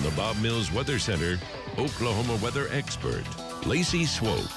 The Bob Mills Weather Center, Oklahoma weather expert, Lacey Swope.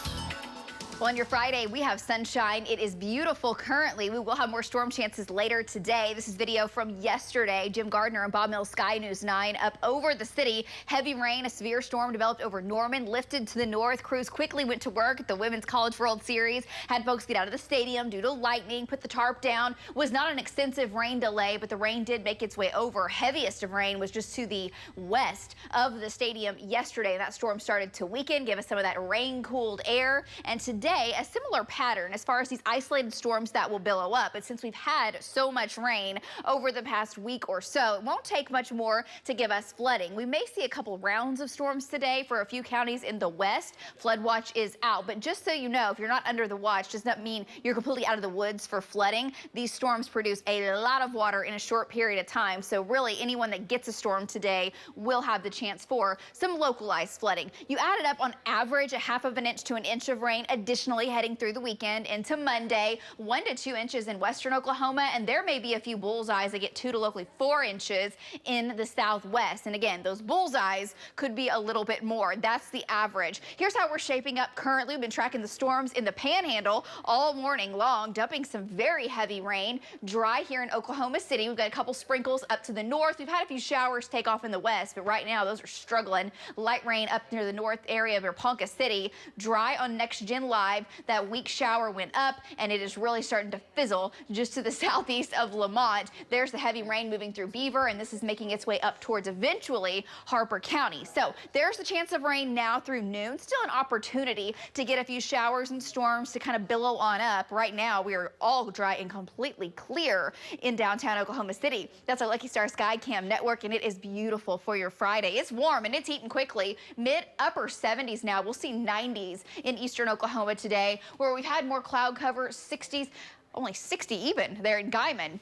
Well, on your Friday, we have sunshine. It is beautiful currently. We will have more storm chances later today. This is video from yesterday. Jim Gardner and Bob Mills Sky News 9 up over the city. Heavy rain, a severe storm developed over Norman, lifted to the north. Crews quickly went to work at the Women's College World Series. Had folks get out of the stadium due to lightning, put the tarp down. Was not an extensive rain delay, but the rain did make its way over. Heaviest of rain was just to the west of the stadium yesterday. That storm started to weaken, give us some of that rain-cooled air. And today, a similar pattern as far as these isolated storms that will billow up. But since we've had so much rain over the past week or so, it won't take much more to give us flooding. We may see a couple rounds of storms today for a few counties in the west. Flood watch is out. But just so you know, if you're not under the watch, does not mean you're completely out of the woods for flooding. These storms produce a lot of water in a short period of time. So really, anyone that gets a storm today will have the chance for some localized flooding. You add it up on average, a half of an inch to an inch of rain. Additionally, heading through the weekend into Monday, 1 to 2 inches in western Oklahoma, and there may be a few bullseyes that get 2 to locally 4 inches in the southwest. And again, those bullseyes could be a little bit more. That's the average. Here's how we're shaping up currently. We've been tracking the storms in the Panhandle all morning long, dumping some very heavy rain. Dry here in Oklahoma City. We've got a couple sprinkles up to the north. We've had a few showers take off in the west, but right now those are struggling. Light rain up near the north area of Ponca City. Dry on Next Gen Live. That weak shower went up, and it is really starting to fizzle just to the southeast of Lamont. There's the heavy rain moving through Beaver, and this is making its way up towards eventually Harper County. So there's the chance of rain now through noon. Still an opportunity to get a few showers and storms to kind of billow on up. Right now, we are all dry and completely clear in downtown Oklahoma City. That's our Lucky Star Sky Cam network, and it is beautiful for your Friday. It's warm, and it's heating quickly. Mid-upper 70s now. We'll see 90s in eastern Oklahoma today, where we've had more cloud cover, 60s, only 60 even there in Guyman.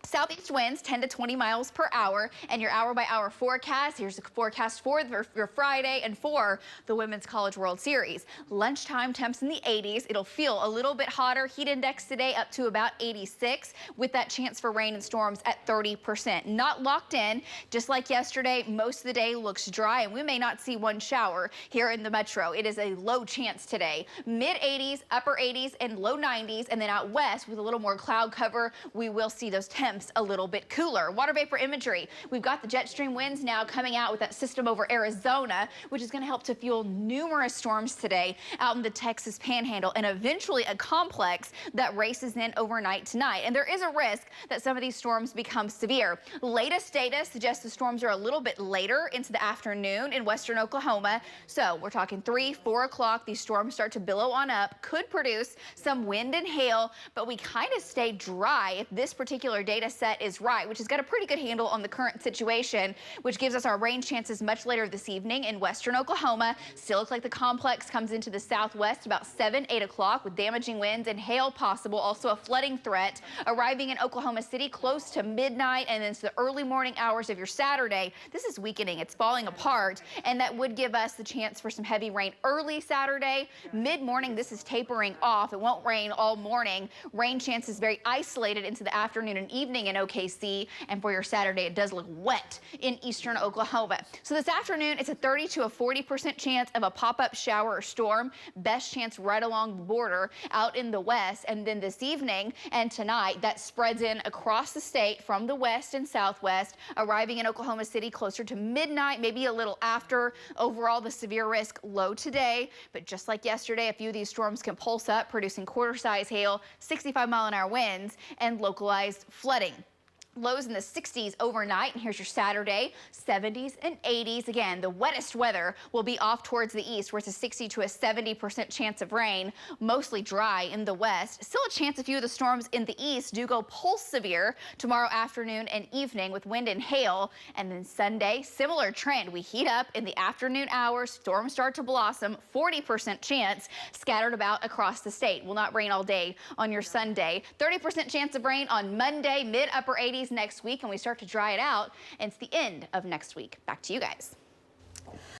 Southeast winds 10 to 20 miles per hour, and your hour-by-hour forecast. Here's the forecast for your Friday and for the Women's College World Series. Lunchtime temps in the 80s. It'll feel a little bit hotter. Heat index today up to about 86, with that chance for rain and storms at 30%. Not locked in. Just like yesterday, most of the day looks dry, and we may not see one shower here in the metro. It is a low chance today. Mid-80s, upper 80s, and low 90s, and then out west with a little more cloud cover, we will see those temps a little bit cooler. Water vapor imagery. We've got the jet stream winds now coming out with that system over Arizona, which is going to help to fuel numerous storms today out in the Texas Panhandle, and eventually a complex that races in overnight tonight. And there is a risk that some of these storms become severe. Latest data suggests the storms are a little bit later into the afternoon in western Oklahoma. So we're talking 3, 4 o'clock. These storms start to billow on up, could produce some wind and hail, but we kind of stay dry if this particular data set is right, which has got a pretty good handle on the current situation, which gives us our rain chances much later this evening in western Oklahoma. Still looks like the complex comes into the southwest about 7, 8 o'clock with damaging winds and hail possible. Also a flooding threat arriving in Oklahoma City close to midnight and into the early morning hours of your Saturday. This is weakening. It's falling apart, and that would give us the chance for some heavy rain early Saturday. Mid-morning, this is tapering off. It won't rain all morning. Rain chances very isolated into the afternoon and evening in OKC, and for your Saturday, it does look wet in eastern Oklahoma. So this afternoon, it's a 30 to a 40% chance of a pop-up shower or storm. Best chance right along the border out in the west. And then this evening and tonight, that spreads in across the state from the west and southwest, arriving in Oklahoma City closer to midnight, maybe a little after. Overall, the severe risk low today, but just like yesterday, a few of these storms can pulse up, producing quarter-size hail, 65-mile-an-hour winds, and localized flooding. Lows in the 60s overnight, and here's your Saturday, 70s and 80s. Again, the wettest weather will be off towards the east, where it's a 60 to a 70% chance of rain, mostly dry in the west. Still a chance a few of the storms in the east do go pulse severe tomorrow afternoon and evening with wind and hail. And then Sunday, similar trend. We heat up in the afternoon hours, storms start to blossom, 40% chance scattered about across the state. Will not rain all day on your Sunday. 30% chance of rain on Monday, mid-upper 80s next week, and we start to dry it out, and it's the end of next week. Back to you guys.